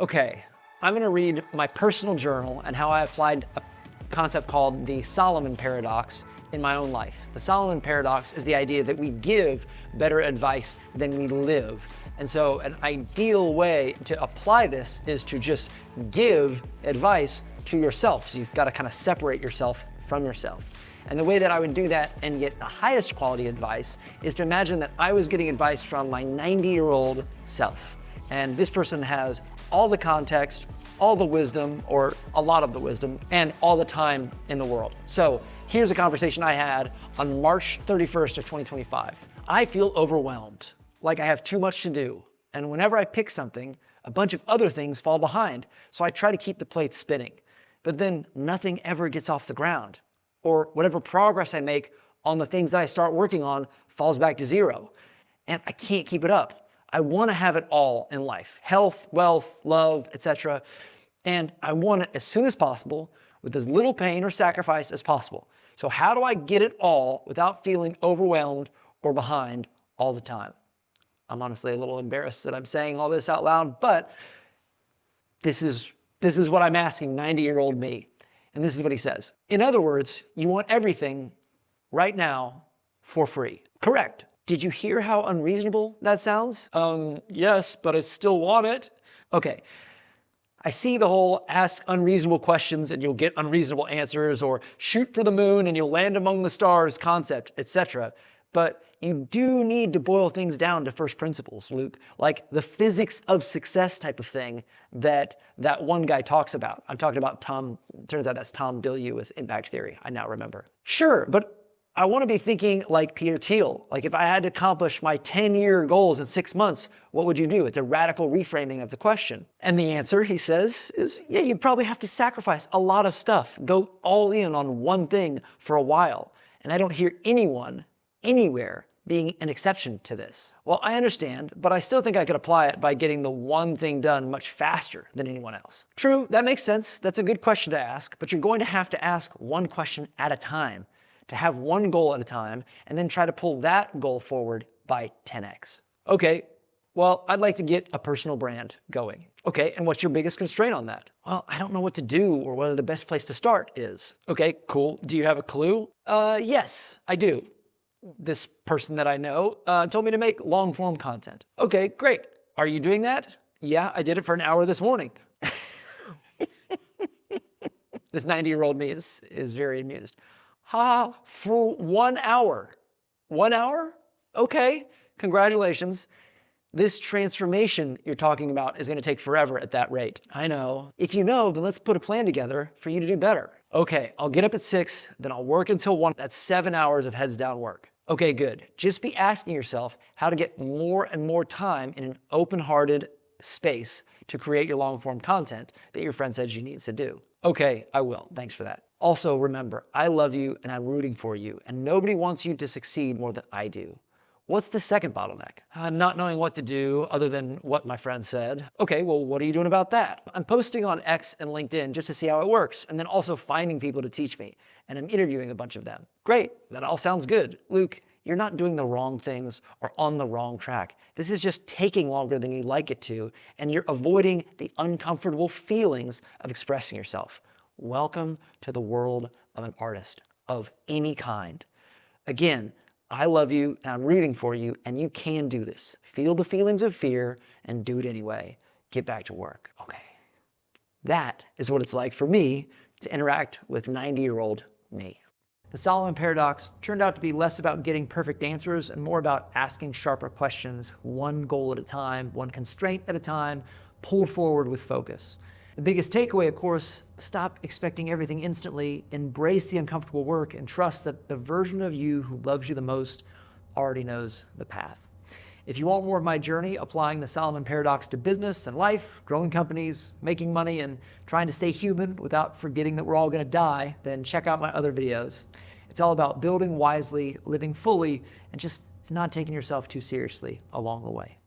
Okay, I'm gonna read my personal journal and how I applied a concept called the Solomon Paradox in my own life. The Solomon Paradox is the idea that we give better advice than we live. And so an ideal way to apply this is to just give advice to yourself. So you've got to kind of separate yourself from yourself. And the way that I would do that and get the highest quality advice is to imagine that I was getting advice from my 90-year-old self. And this person has all the context, all the wisdom, or a lot of the wisdom, and all the time in the world. So here's a conversation I had on March 31st of 2025. I feel overwhelmed, like I have too much to do. And whenever I pick something, a bunch of other things fall behind. So I try to keep the plate spinning. But then nothing ever gets off the ground. Or whatever progress I make on the things that I start working on falls back to zero. And I can't keep it up. I want to have it all in life: health, wealth, love, etc. And I want it as soon as possible with as little pain or sacrifice as possible. So how do I get it all without feeling overwhelmed or behind all the time? I'm honestly a little embarrassed that I'm saying all this out loud, but this is what I'm asking 90-year-old me. And this is what he says. In other words, you want everything right now for free. Correct. Did you hear how unreasonable that sounds? Yes, but I still want it. Okay. I see the whole ask unreasonable questions and you'll get unreasonable answers, or shoot for the moon and you'll land among the stars concept, etc. But you do need to boil things down to first principles, Luke, like the physics of success type of thing that one guy talks about. I'm talking about turns out that's Tom Bilyeu with Impact Theory, I now remember. Sure, but I want to be thinking like Peter Thiel. Like if I had to accomplish my 10-year goals in 6 months, what would you do? It's a radical reframing of the question. And the answer, he says, is yeah, you'd probably have to sacrifice a lot of stuff, go all in on one thing for a while. And I don't hear anyone anywhere being an exception to this. Well, I understand, but I still think I could apply it by getting the one thing done much faster than anyone else. True, that makes sense. That's a good question to ask, but you're going to have to ask one question at a time, to have one goal at a time, and then try to pull that goal forward by 10x. Okay, well, I'd like to get a personal brand going. Okay, and what's your biggest constraint on that? Well, I don't know what to do or whether the best place to start is. Okay, cool. Do you have a clue? Yes, I do. This person that I know told me to make long form content. Okay, great. Are you doing that? Yeah, I did it for an hour this morning. This 90-year-old me is very amused. Ha, for 1 hour. 1 hour? Okay, congratulations. This transformation you're talking about is going to take forever at that rate. I know. If you know, then let's put a plan together for you to do better. Okay, I'll get up at 6, then I'll work until 1. That's 7 hours of heads down work. Okay, good. Just be asking yourself how to get more and more time in an open-hearted space to create your long-form content that your friend says you need to do. Okay, I will. Thanks for that. Also, remember, I love you and I'm rooting for you, and nobody wants you to succeed more than I do. What's the second bottleneck? Not knowing what to do other than what my friend said. Okay, well, what are you doing about that? I'm posting on X and LinkedIn just to see how it works, and then also finding people to teach me, and I'm interviewing a bunch of them. Great, that all sounds good. Luke, you're not doing the wrong things or on the wrong track. This is just taking longer than you'd like it to, and you're avoiding the uncomfortable feelings of expressing yourself. Welcome to the world of an artist of any kind. Again, I love you and I'm rooting for you, and you can do this. Feel the feelings of fear and do it anyway. Get back to work. Okay. That is what it's like for me to interact with 90-year-old me. The Solomon Paradox turned out to be less about getting perfect answers and more about asking sharper questions, one goal at a time, one constraint at a time, pulled forward with focus. The biggest takeaway, of course, stop expecting everything instantly, embrace the uncomfortable work, and trust that the version of you who loves you the most already knows the path. If you want more of my journey applying the Solomon Paradox to business and life, growing companies, making money, and trying to stay human without forgetting that we're all going to die, then check out my other videos. It's all about building wisely, living fully, and just not taking yourself too seriously along the way.